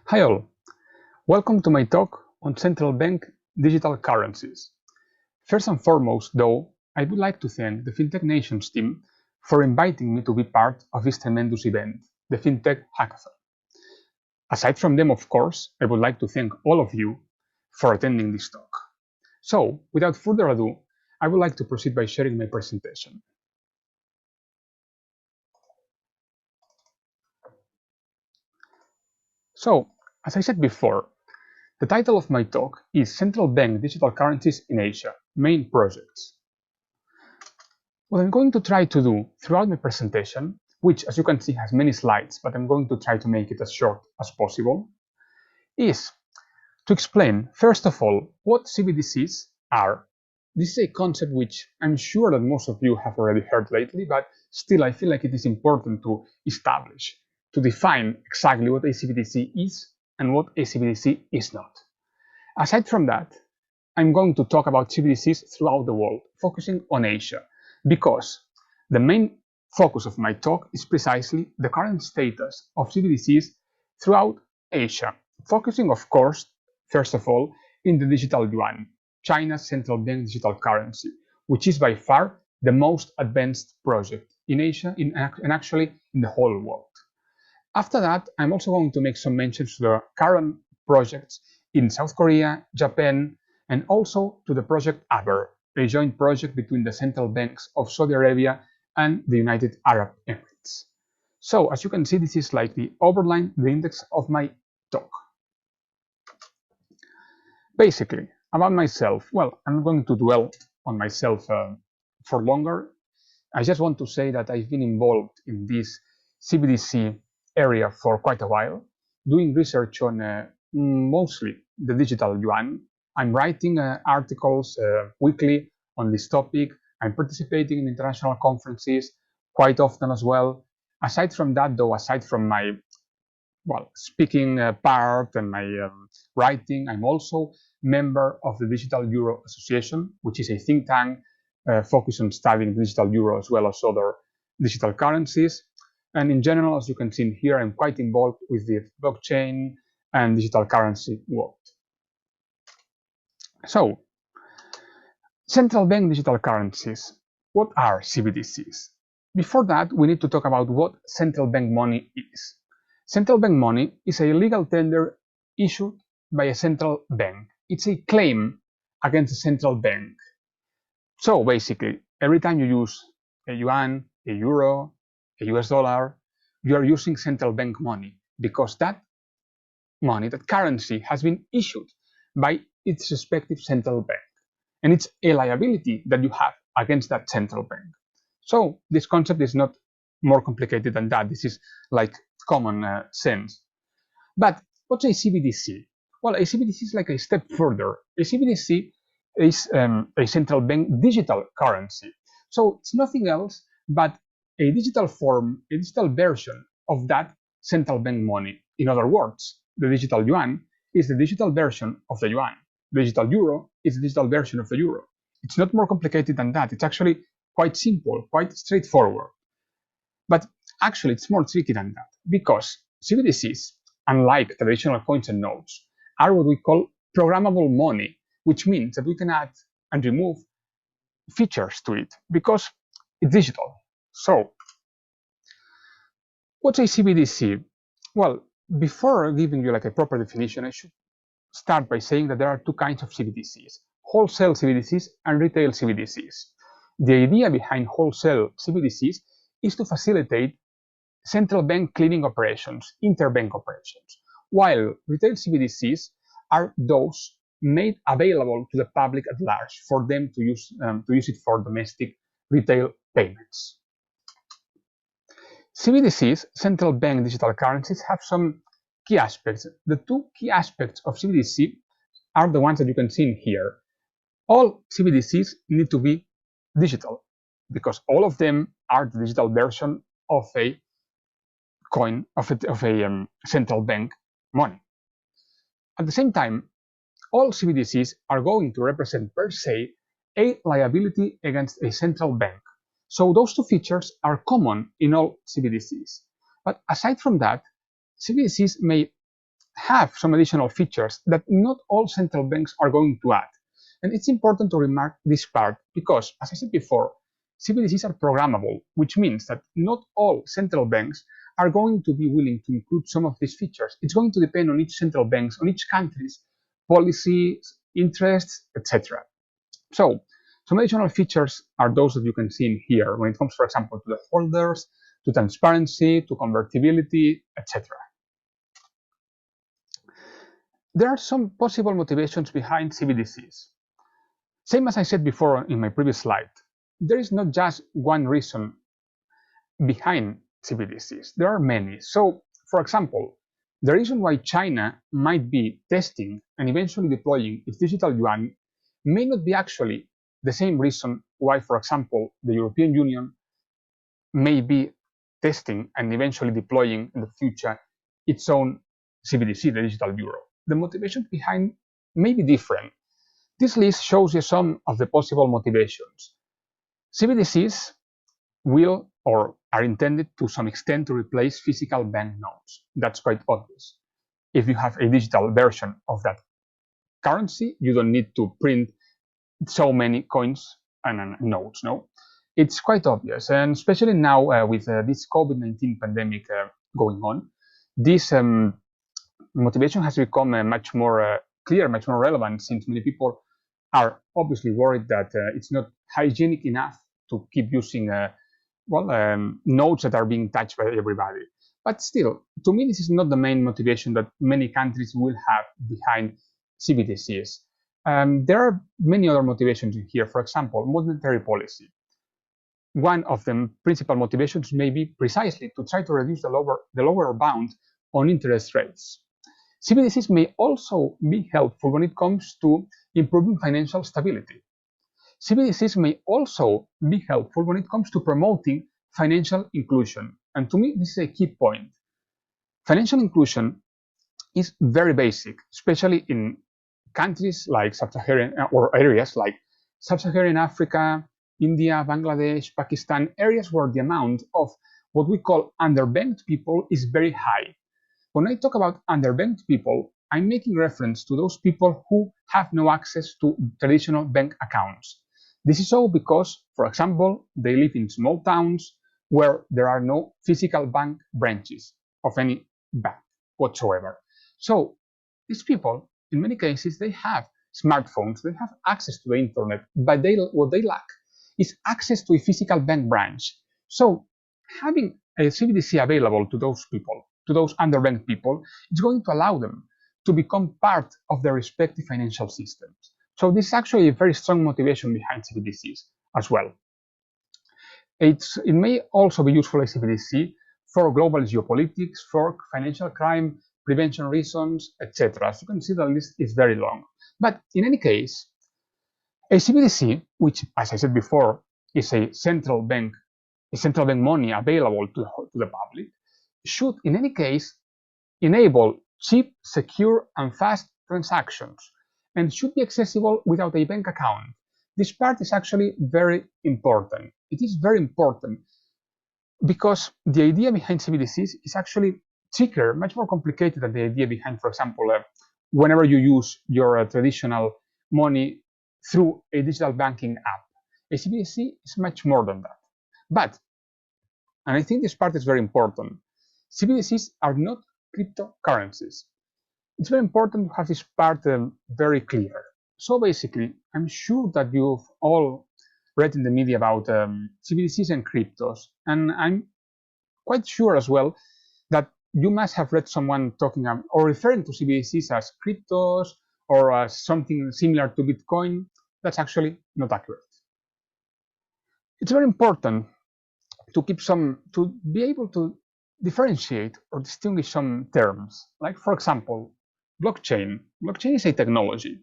Hi all, welcome to my talk on central bank digital currencies. First and foremost, though, I would like to thank the FinTech Nations team for inviting me to be part of this tremendous event, the FinTech Hackathon. Aside from them, of course, I would like to thank all of you for attending this talk. So, without further ado, I would like to proceed by sharing my presentation. So, as I said before, the title of my talk is Central Bank Digital Currencies in Asia, Main Projects. What I'm going to try to do throughout my presentation, which as you can see has many slides, but I'm going to try to make it as short as possible, is to explain, first of all, what CBDCs are. This is a concept which I'm sure that most of you have already heard lately, but still I feel like it is important to establish, to define exactly what a CBDC is and what a CBDC is not. Aside from that, I'm going to talk about CBDCs throughout the world, focusing on Asia, because the main focus of my talk is precisely the current status of CBDCs throughout Asia, focusing, of course, first of all, in the digital yuan, China's central bank digital currency, which is by far the most advanced project in Asia and actually in the whole world. After that, I'm also going to make some mentions to the current projects in South Korea, Japan, and also to the project Aber, a joint project between the central banks of Saudi Arabia and the United Arab Emirates. So, as you can see, this is like the overline, the index of my talk. Basically, about myself, well, I'm going to dwell on myself for longer. I just want to say that I've been involved in this CBDC area for quite a while, doing research on mostly the digital yuan. I'm writing articles weekly on this topic. I'm participating in international conferences quite often as well. Aside from that, though, aside from my speaking part and my writing, I'm also member of the Digital Euro Association, which is a think tank focused on studying digital euro as well as other digital currencies. And in general, as you can see here, I'm quite involved with the blockchain and digital currency world. So, central bank digital currencies. What are CBDCs? Before that, we need to talk about what central bank money is. Central bank money is a legal tender issued by a central bank. It's a claim against a central bank. So basically, every time you use a yuan, a euro, a US dollar, you are using central bank money because that money, that currency, has been issued by its respective central bank. And it's a liability that you have against that central bank. So this concept is not more complicated than that. This is like common sense. But what's a CBDC? Well, a CBDC is like a step further. A CBDC is a central bank digital currency. So it's nothing else but a digital form, a digital version of that central bank money. In other words, the digital yuan is the digital version of the yuan. The digital euro is the digital version of the euro. It's not more complicated than that. It's actually quite simple, quite straightforward. But actually, it's more tricky than that because CBDCs, unlike traditional coins and notes, are what we call programmable money, which means that we can add and remove features to it because it's digital. So, what's a CBDC? Well, before giving you like a proper definition, I should start by saying that there are two kinds of CBDCs, wholesale CBDCs and retail CBDCs. The idea behind wholesale CBDCs is to facilitate central bank clearing operations, interbank operations, while retail CBDCs are those made available to the public at large for them to use it for domestic retail payments. CBDCs, central bank digital currencies, have some key aspects. The two key aspects of CBDC are the ones that you can see in here. All CBDCs need to be digital because all of them are the digital version of a coin, of a central bank money. At the same time, all CBDCs are going to represent per se a liability against a central bank. So those two features are common in all CBDCs. But aside from that, CBDCs may have some additional features that not all central banks are going to add. And it's important to remark this part because, as I said before, CBDCs are programmable, which means that not all central banks are going to be willing to include some of these features. It's going to depend on each central bank's, on each country's policies, interests, etc. So, some additional features are those that you can see in here when it comes, for example, to the holders, to transparency, to convertibility, etc. There are some possible motivations behind CBDCs. Same as I said before in my previous slide, there is not just one reason behind CBDCs. There are many. So, for example, the reason why China might be testing and eventually deploying its digital yuan may not be actually the same reason why, for example, the European Union may be testing and eventually deploying in the future its own CBDC, the digital euro. The motivation behind may be different. This list shows you some of the possible motivations. CBDCs will or are intended to some extent to replace physical banknotes. That's quite obvious. If you have a digital version of that currency, you don't need to print so many coins and notes, no? It's quite obvious, and especially now with this COVID-19 pandemic going on, this motivation has become much more clear, much more relevant, since many people are obviously worried that it's not hygienic enough to keep using notes that are being touched by everybody. But still, to me, this is not the main motivation that many countries will have behind CBDCs. There are many other motivations in here. For example, monetary policy. One of the principal motivations may be precisely to try to reduce the lower bound on interest rates. CBDCs may also be helpful when it comes to improving financial stability. CBDCs may also be helpful when it comes to promoting financial inclusion. And to me, this is a key point. Financial inclusion is very basic, especially in countries like Sub-Saharan or areas like Sub-Saharan Africa, India, Bangladesh, Pakistan, areas where the amount of what we call underbanked people is very high. When I talk about underbanked people, I'm making reference to those people who have no access to traditional bank accounts. This is so because, for example, they live in small towns where there are no physical bank branches of any bank whatsoever. So these people, in many cases, they have smartphones, they have access to the internet, but what they lack is access to a physical bank branch. So having a CBDC available to those people, to those underbanked people, it's going to allow them to become part of their respective financial systems. So this is actually a very strong motivation behind CBDCs as well. It may also be useful as CBDC for global geopolitics, for financial crime prevention reasons, etc. As you can see, the list is very long. But in any case, a CBDC, which, as I said before, is a central bank money available to the public, should in any case enable cheap, secure, and fast transactions, and should be accessible without a bank account. This part is actually very important. It is very important because the idea behind CBDCs is actually trickier, much more complicated than the idea behind, for example, whenever you use your traditional money through a digital banking app. A CBDC is much more than that. But, and I think this part is very important, CBDCs are not cryptocurrencies. It's very important to have this part very clear. So basically, I'm sure that you've all read in the media about CBDCs and cryptos, and I'm quite sure as well that you must have read someone talking or referring to CBDCs as cryptos or as something similar to Bitcoin. That's actually not accurate. It's very important to be able to differentiate or distinguish some terms. Like, for example, blockchain. Blockchain is a technology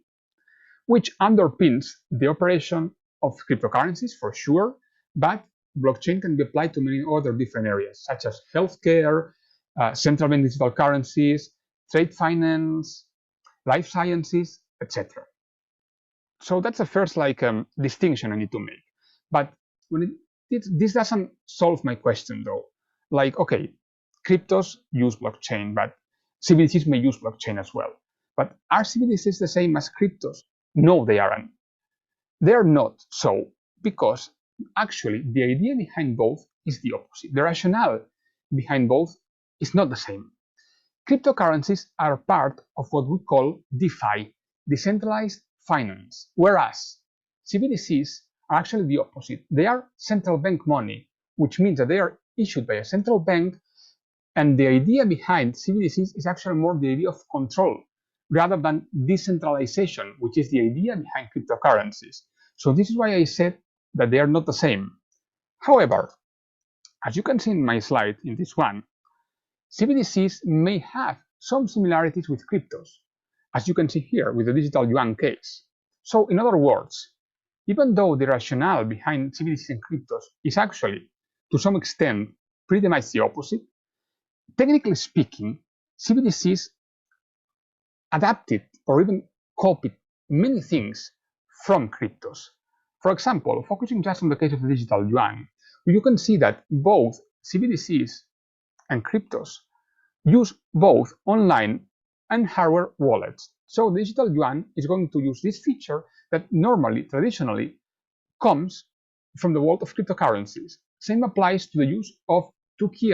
which underpins the operation of cryptocurrencies for sure, but blockchain can be applied to many other different areas, such as healthcare, central bank digital currencies, trade finance, life sciences, etc. So that's the first distinction I need to make. But this doesn't solve my question though. Like, okay, cryptos use blockchain, but CBDCs may use blockchain as well. But are CBDCs the same as cryptos? No, they aren't. They are not so, because actually the idea behind both is the opposite. The rationale behind both is not the same. Cryptocurrencies are part of what we call DeFi, decentralized finance, whereas CBDCs are actually the opposite. They are central bank money, which means that they are issued by a central bank, and the idea behind CBDCs is actually more the idea of control rather than decentralization, which is the idea behind cryptocurrencies. So this is why I said that they are not the same. However, as you can see in my slide, in this one, CBDCs may have some similarities with cryptos, as you can see here with the digital yuan case. So in other words, even though the rationale behind CBDCs and cryptos is actually, to some extent, pretty much the opposite, technically speaking, CBDCs adapted or even copied many things from cryptos. For example, focusing just on the case of the digital yuan, you can see that both CBDCs and cryptos use both online and hardware wallets. So digital yuan is going to use this feature that normally, traditionally, comes from the world of cryptocurrencies. Same applies to the use of two key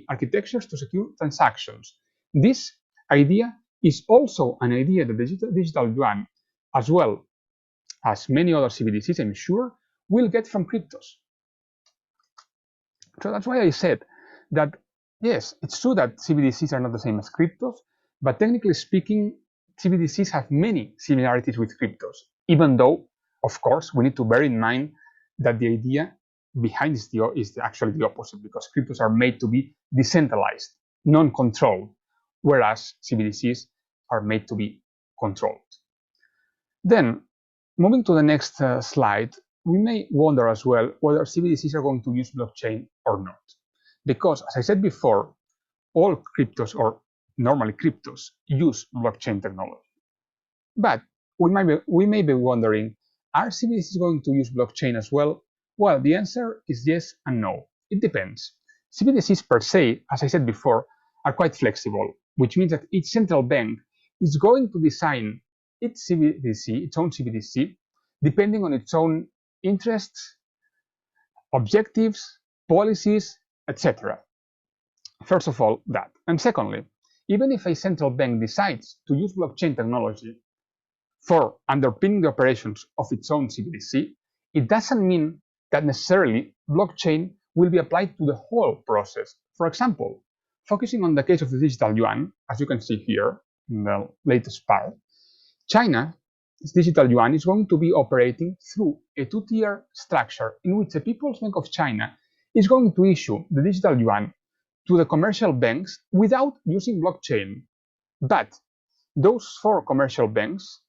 architectures to secure transactions. This idea is also an idea that the digital yuan, as well as many other CBDCs, I'm sure, will get from cryptos. So that's why I said that, yes, it's true that CBDCs are not the same as cryptos, but technically speaking, CBDCs have many similarities with cryptos, even though, of course, we need to bear in mind that the idea behind this is actually the opposite, because cryptos are made to be decentralized, non-controlled, whereas CBDCs are made to be controlled. Then, moving to the next slide, we may wonder as well whether CBDCs are going to use blockchain or not. Because, as I said before, all cryptos, or normally cryptos, use blockchain technology. But we may be wondering, are CBDCs going to use blockchain as well? Well, the answer is yes and no. It depends. CBDCs per se, as I said before, are quite flexible, which means that each central bank is going to design its own CBDC, depending on its own interests, objectives, policies, etc. First of all, that. And secondly, even if a central bank decides to use blockchain technology for underpinning the operations of its own CBDC, it doesn't mean that necessarily blockchain will be applied to the whole process. For example, focusing on the case of the digital yuan, as you can see here in the latest part, China's digital yuan is going to be operating through a two-tier structure in which the People's Bank of China is going to issue the digital yuan to the commercial banks without using blockchain. But those four commercial banks,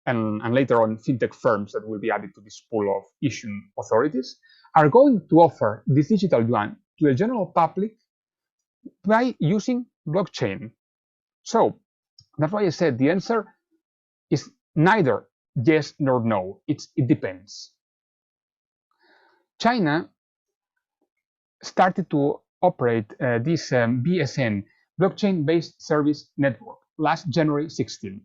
and later on FinTech firms that will be added to this pool of issuing authorities, are going to offer this digital yuan to the general public by using blockchain. So that's why I said the answer is neither yes nor no. It depends. China started to operate this BSN, blockchain-based service network, last January 16.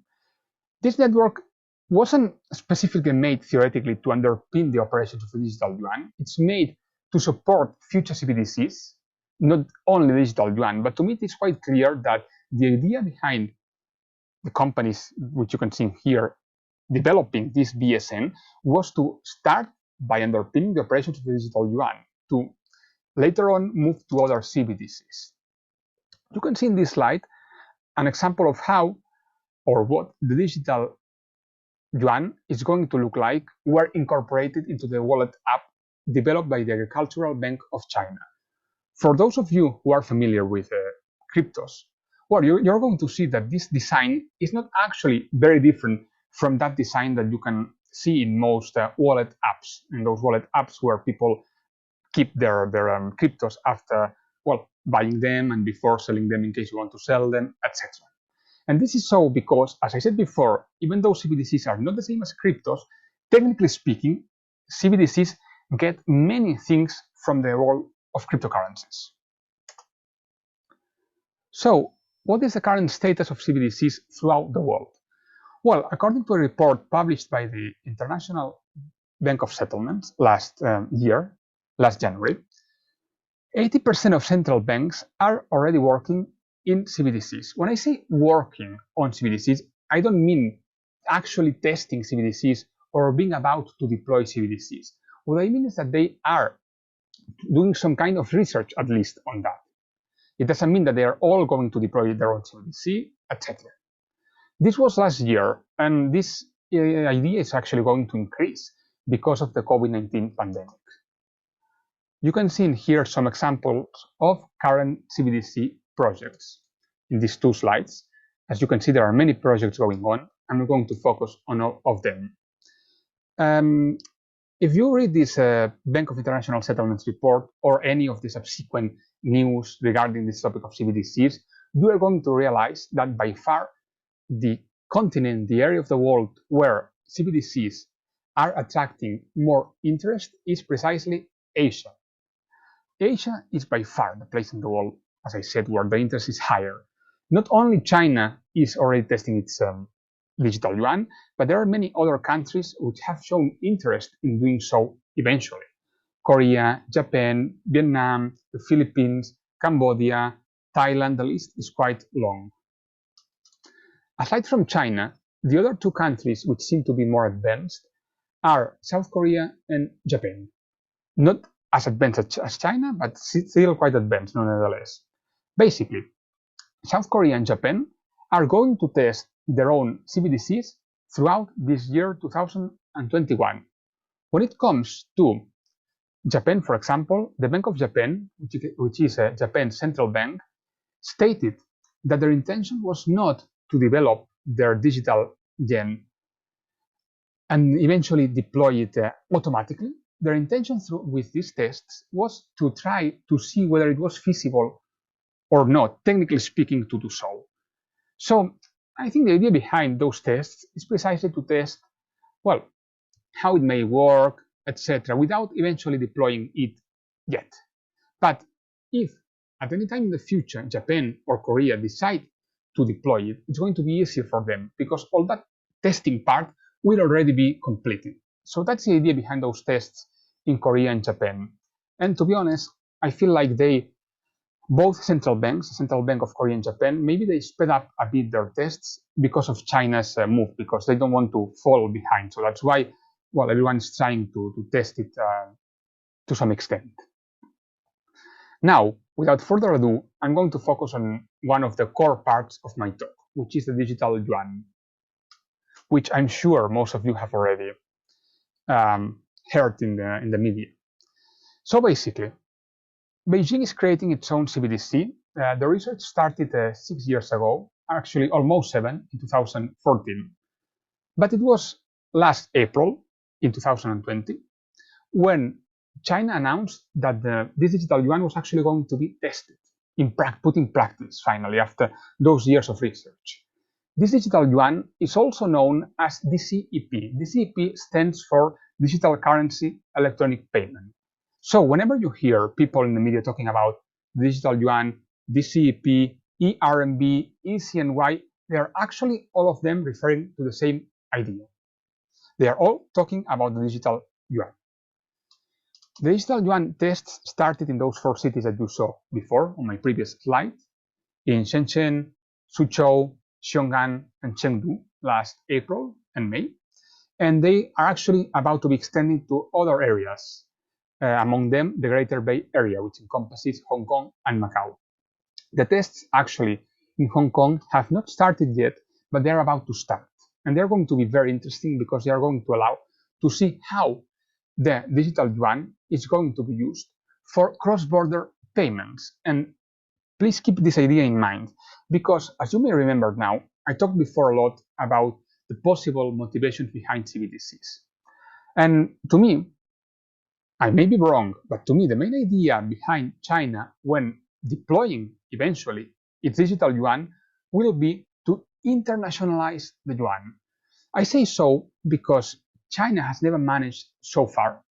This network wasn't specifically made theoretically to underpin the operations of the digital yuan. It's made to support future CBDCs, not only the digital yuan. But to me, it's quite clear that the idea behind the companies, which you can see here, developing this BSN was to start by underpinning the operations of the digital yuan, to later on move to other CBDCs. You can see in this slide an example of how or what the digital yuan is going to look like were incorporated into the wallet app developed by the Agricultural Bank of China. For those of you who are familiar with cryptos, well, you're going to see that this design is not actually very different from that design that you can see in most wallet apps, in those wallet apps where people keep their cryptos after, well, buying them and before selling them in case you want to sell them, etc. And this is so because, as I said before, even though CBDCs are not the same as cryptos, technically speaking, CBDCs get many things from the world of cryptocurrencies. So, what is the current status of CBDCs throughout the world? Well, according to a report published by the International Bank of Settlements last January, 80% of central banks are already working in CBDCs. When I say working on CBDCs, I don't mean actually testing CBDCs or being about to deploy CBDCs. What I mean is that they are doing some kind of research, at least, on that. It doesn't mean that they are all going to deploy their own CBDC, etc. This was last year, and this idea is actually going to increase because of the COVID-19 pandemic. You can see in here some examples of current CBDC projects in these two slides. As you can see, there are many projects going on, and we're going to focus on all of them. If you read this Bank of International Settlements report or any of the subsequent news regarding this topic of CBDCs, you are going to realize that by far the continent, the area of the world where CBDCs are attracting more interest is precisely Asia. Asia is by far the place in the world, as I said, where the interest is higher. Not only China is already testing its digital yuan, but there are many other countries which have shown interest in doing so eventually. Korea, Japan, Vietnam, the Philippines, Cambodia, Thailand, the list is quite long. Aside from China, the other two countries which seem to be more advanced are South Korea and Japan. Not as advanced as China, but still quite advanced nonetheless. Basically, South Korea and Japan are going to test their own CBDCs throughout this year 2021. When it comes to Japan, for example, the Bank of Japan, which is Japan's central bank, stated that their intention was not to develop their digital yen and eventually deploy it automatically. Their intention with these tests was to try to see whether it was feasible or not, technically speaking, to do so. So I think the idea behind those tests is precisely to test, well, how it may work, etc., without eventually deploying it yet. But if at any time in the future Japan or Korea decide to deploy it, it's going to be easier for them because all that testing part will already be completed. So that's the idea behind those tests in Korea and Japan. And to be honest, I feel like both central banks, the Central Bank of Korea and Japan, maybe they sped up a bit their tests because of China's move, because they don't want to fall behind. So that's why, well, everyone is trying to test it to some extent. Now, without further ado, I'm going to focus on one of the core parts of my talk, which is the digital yuan, which I'm sure most of you have already heard in the media. So basically, Beijing is creating its own CBDC. The research started 6 years ago, actually almost 7, in 2014. But it was last April, in 2020, when China announced that this digital yuan was actually going to be tested, put in practice, finally, after those years of research. This digital yuan is also known as DCEP. DCEP stands for Digital Currency Electronic Payment. So whenever you hear people in the media talking about digital yuan, DCEP, ERMB, ECNY, they are actually all of them referring to the same idea. They are all talking about the digital yuan. The digital yuan tests started in those 4 cities that you saw before on my previous slide, in Shenzhen, Suzhou, Xiong'an, and Chengdu last April and May, and they are actually about to be extended to other areas, among them the Greater Bay Area, which encompasses Hong Kong and Macau. The tests actually in Hong Kong have not started yet, but they're about to start, and they're going to be very interesting because they are going to allow to see how the digital yuan is going to be used for cross-border payments. And please keep this idea in mind, because as you may remember now, I talked before a lot about the possible motivations behind CBDCs. And to me, I may be wrong, but to me, the main idea behind China when deploying eventually its digital yuan will be to internationalize the yuan. I say so because China has never managed so far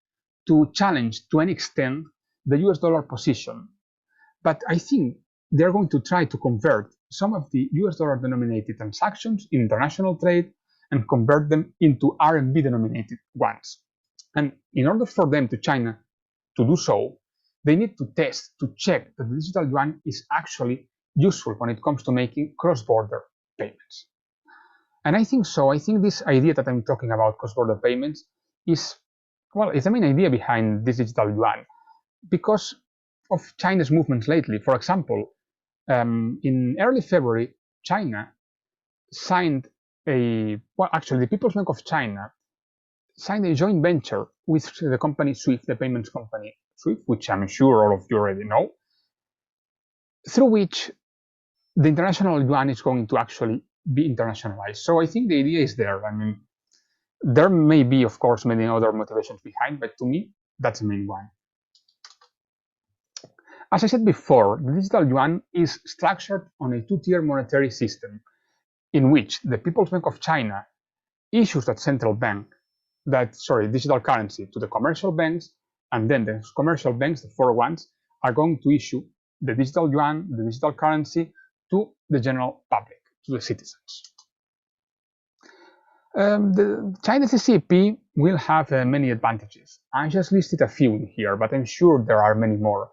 to challenge to any extent the US dollar position. But I think they're going to try to convert some of the US dollar denominated transactions in international trade and convert them into RMB denominated ones. And in order for them to China to do so, they need to test, to check that the digital yuan is actually useful when it comes to making cross-border payments. And I think so. I think this idea that I'm talking about, cross-border payments, is, well, it's the main idea behind this digital yuan because of China's movements lately. For example, in early February, China signed actually the People's Bank of China signed a joint venture with the company SWIFT, the payments company SWIFT, which I'm sure all of you already know, through which the international yuan is going to actually be internationalized. So I think the idea is there. I mean, there may be, of course, many other motivations behind, but to me, that's the main one. As I said before, the digital yuan is structured on a two-tier monetary system in which the People's Bank of China issues that digital currency to the commercial banks, and then the commercial banks, the four ones, are going to issue the digital yuan, the digital currency, to the general public, to the citizens. The China's CCP will have many advantages. I just listed a few in here, but I'm sure there are many more.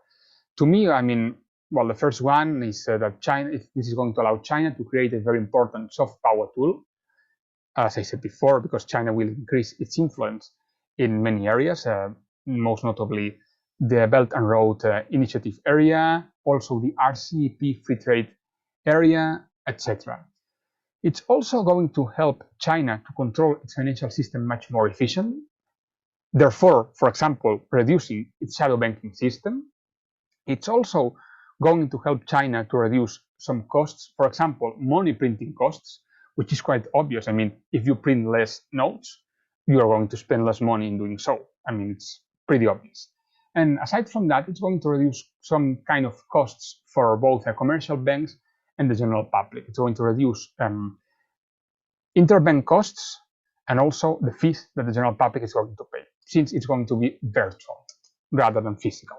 To me, I mean, well, the first one is that this is going to allow China to create a very important soft power tool, as I said before, because China will increase its influence in many areas, most notably the Belt and Road Initiative area, also the RCEP free trade area, etc. It's also going to help China to control its financial system much more efficiently, therefore, for example, reducing its shadow banking system. It's also going to help China to reduce some costs, for example, money printing costs, which is quite obvious. I mean, if you print less notes, you are going to spend less money in doing so. I mean, it's pretty obvious. And aside from that, it's going to reduce some kind of costs for both commercial banks and the general public. It's going to reduce interbank costs and also the fees that the general public is going to pay, since it's going to be virtual rather than physical.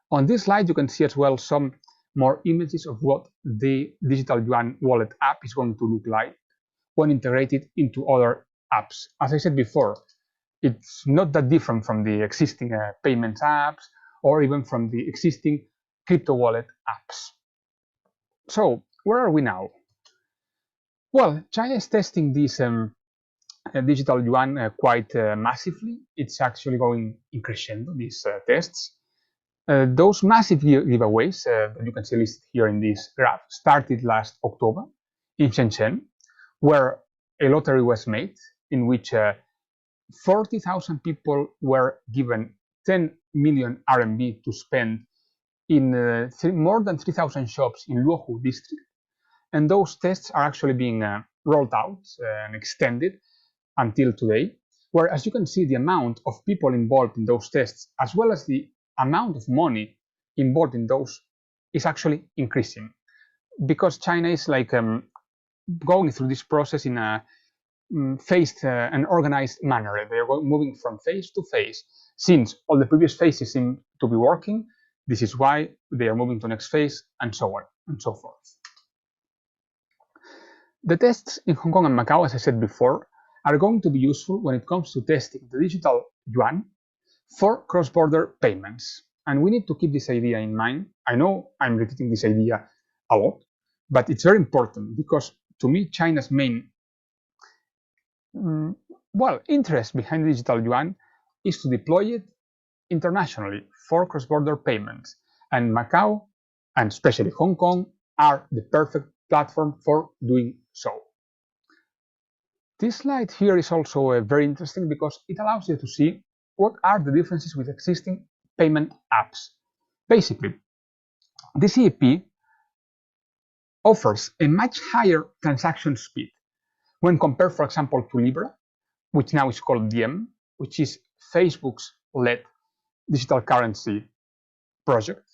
On this slide, you can see as well some more images of what the digital yuan wallet app is going to look like when integrated into other apps. As I said before, it's not that different from the existing payments apps or even from the existing crypto wallet apps. So, where are we now? Well, China is testing this digital yuan quite massively. It's actually going in crescendo, these tests. Those massive giveaways that you can see listed here in this graph started last October in Shenzhen, where a lottery was made in which 40,000 people were given 10 million RMB to spend in more than 3,000 shops in Luohu district. And those tests are actually being rolled out and extended until today, where, as you can see, the amount of people involved in those tests, as well as the amount of money involved in those, is actually increasing, because China is like going through this process in a phased and organized manner. They are moving from phase to phase. Since all the previous phases seem to be working, this is why they are moving to the next phase, and so on and so forth. The tests in Hong Kong and Macau, as I said before, are going to be useful when it comes to testing the digital yuan for cross-border payments. And we need to keep this idea in mind. I know I'm repeating this idea a lot, but it's very important because, to me, China's main interest behind the digital yuan is to deploy it internationally for cross-border payments. And Macau, and especially Hong Kong, are the perfect platform for doing so. This slide here is also very interesting because it allows you to see what are the differences with existing payment apps. Basically, the CEP offers a much higher transaction speed when compared, for example, to Libra, which now is called Diem, which is Facebook's led digital currency project,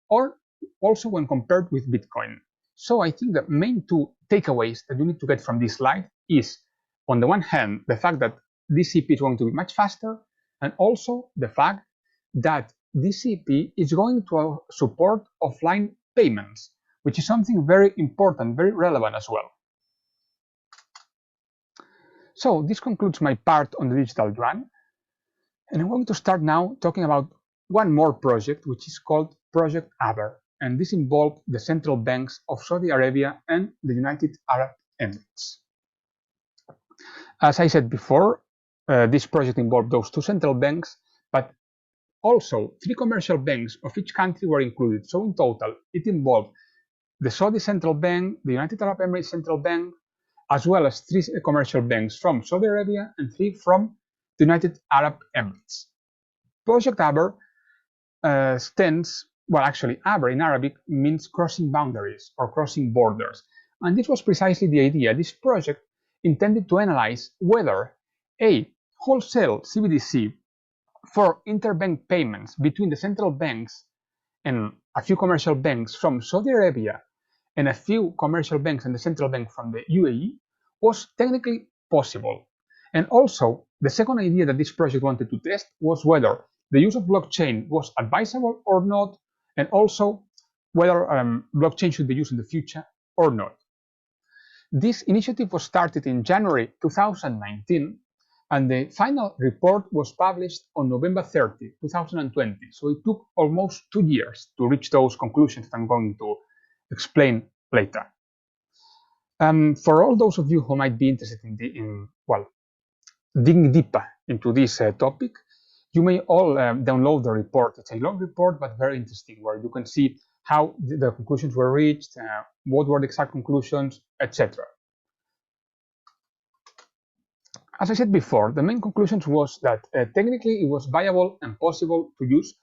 or also when compared with Bitcoin. So I think the main two takeaways that you need to get from this slide is, on the one hand, the fact that this CEP is going to be much faster, and also the fact that this CEP is going to support offline payments, which is something very important, very relevant as well. So this concludes my part on the digital yuan, and I'm going to start now talking about one more project, which is called Project Aber, and this involved the central banks of Saudi Arabia and the United Arab Emirates. As I said before, this project involved those two central banks, but also 3 commercial banks of each country were included. So in total, it involved the Saudi Central Bank, the United Arab Emirates Central Bank, as well as 3 commercial banks from Saudi Arabia and 3 from the United Arab Emirates. Project Aber stands, well, actually, Aber in Arabic means crossing boundaries or crossing borders. And this was precisely the idea. This project intended to analyze whether a wholesale CBDC for interbank payments between the central banks and a few commercial banks from Saudi Arabia and a few commercial banks and the central bank from the UAE was technically possible. And also, the second idea that this project wanted to test was whether the use of blockchain was advisable or not, and also whether blockchain should be used in the future or not. This initiative was started in January 2019, and the final report was published on November 30, 2020. So it took almost 2 years to reach those conclusions that I'm going to explain later. For all those of you who might be interested in digging deeper into this topic, you may all download the report. It's a long report, but very interesting, where you can see how the conclusions were reached, what were the exact conclusions, etc. As I said before, the main conclusions was that technically it was viable and possible to use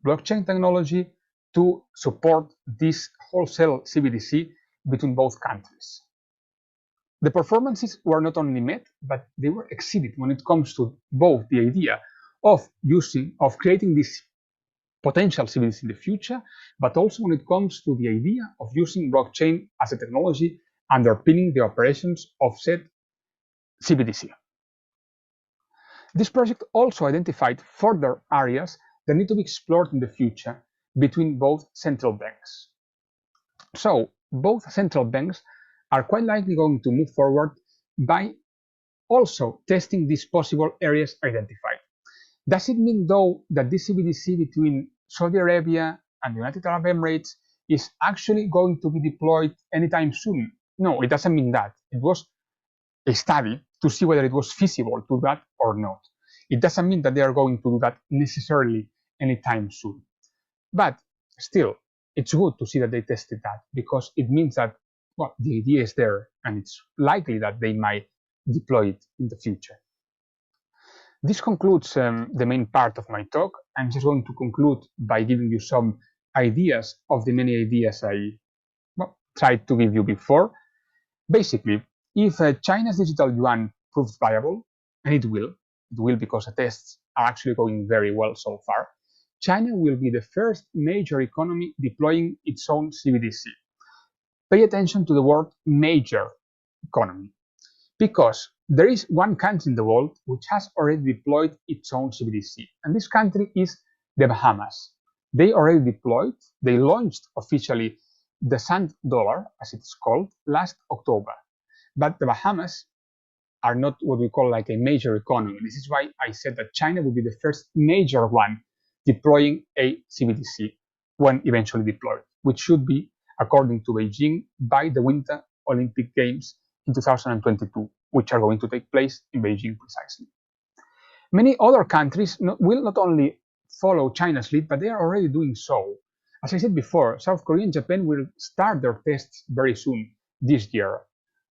blockchain technology to support this wholesale CBDC between both countries. The performances were not only met, but they were exceeded when it comes to both the idea of creating this potential CBDC in the future, but also when it comes to the idea of using blockchain as a technology underpinning the operations of said CBDC. This project also identified further areas that need to be explored in the future between both central banks. So, both central banks are quite likely going to move forward by also testing these possible areas identified. Does it mean, though, that this CBDC between Saudi Arabia and the United Arab Emirates is actually going to be deployed anytime soon? No, it doesn't mean that. It was a study to see whether it was feasible to do that or not. It doesn't mean that they are going to do that necessarily anytime soon. But still, it's good to see that they tested that, because it means that, well, the idea is there, and it's likely that they might deploy it in the future. This concludes the main part of my talk. I'm just going to conclude by giving you some ideas of the many ideas I tried to give you before. Basically, if China's digital yuan proves viable, and it will because the tests are actually going very well so far, China will be the first major economy deploying its own CBDC. Pay attention to the word major economy, because there is one country in the world which has already deployed its own CBDC, and this country is the Bahamas. They already deployed, they launched officially the sand dollar, as it's called, last October. But the Bahamas are not what we call like a major economy. This is why I said that China will be the first major one deploying a CBDC when eventually deployed, which should be, according to Beijing, by the Winter Olympic Games in 2022, which are going to take place in Beijing precisely. Many other countries will not only follow China's lead, but they are already doing so. As I said before, South Korea and Japan will start their tests very soon this year.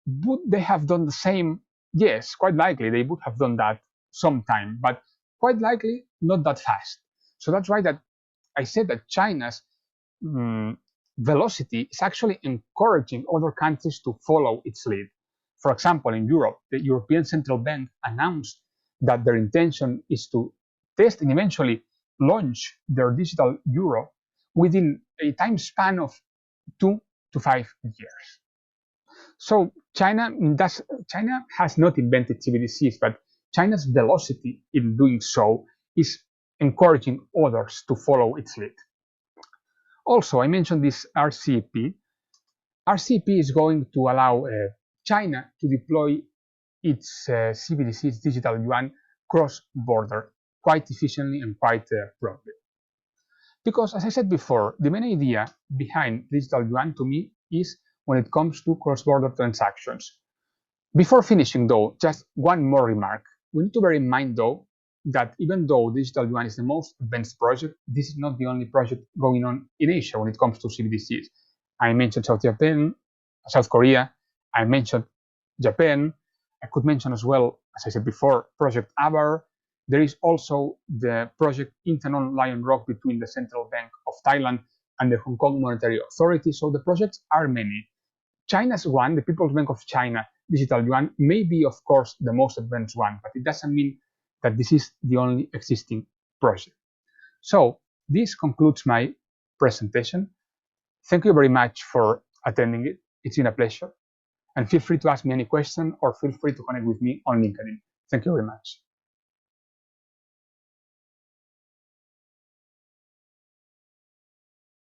Would they have done the same? Yes, quite likely they would have done that sometime, but quite likely not that fast. So that's why that I said that China's velocity is actually encouraging other countries to follow its lead. For example, in Europe, the European Central Bank announced that their intention is to test and eventually launch their digital euro within a time span of 2 to 5 years. So China has not invented CBDCs, but China's velocity in doing so is encouraging others to follow its lead. Also, I mentioned this RCEP. RCEP is going to allow China to deploy its CBDC, its digital yuan, cross-border quite efficiently and quite promptly. Because, as I said before, the main idea behind digital yuan to me is when it comes to cross-border transactions. Before finishing, though, just one more remark. We need to bear in mind, though, that even though digital yuan is the most advanced project, this is not the only project going on in Asia when it comes to CBDCs. I mentioned South Korea, I mentioned Japan. I could mention as well, as I said before, Project Avar. There is also the project Intanon Lion Rock between the Central Bank of Thailand and the Hong Kong Monetary Authority. So the projects are many. China's one, the People's Bank of China digital yuan, may be, of course, the most advanced one, but it doesn't mean that this is the only existing project. So this concludes my presentation. Thank you very much for attending it. It's been a pleasure. And feel free to ask me any question or feel free to connect with me on LinkedIn. Thank you very much.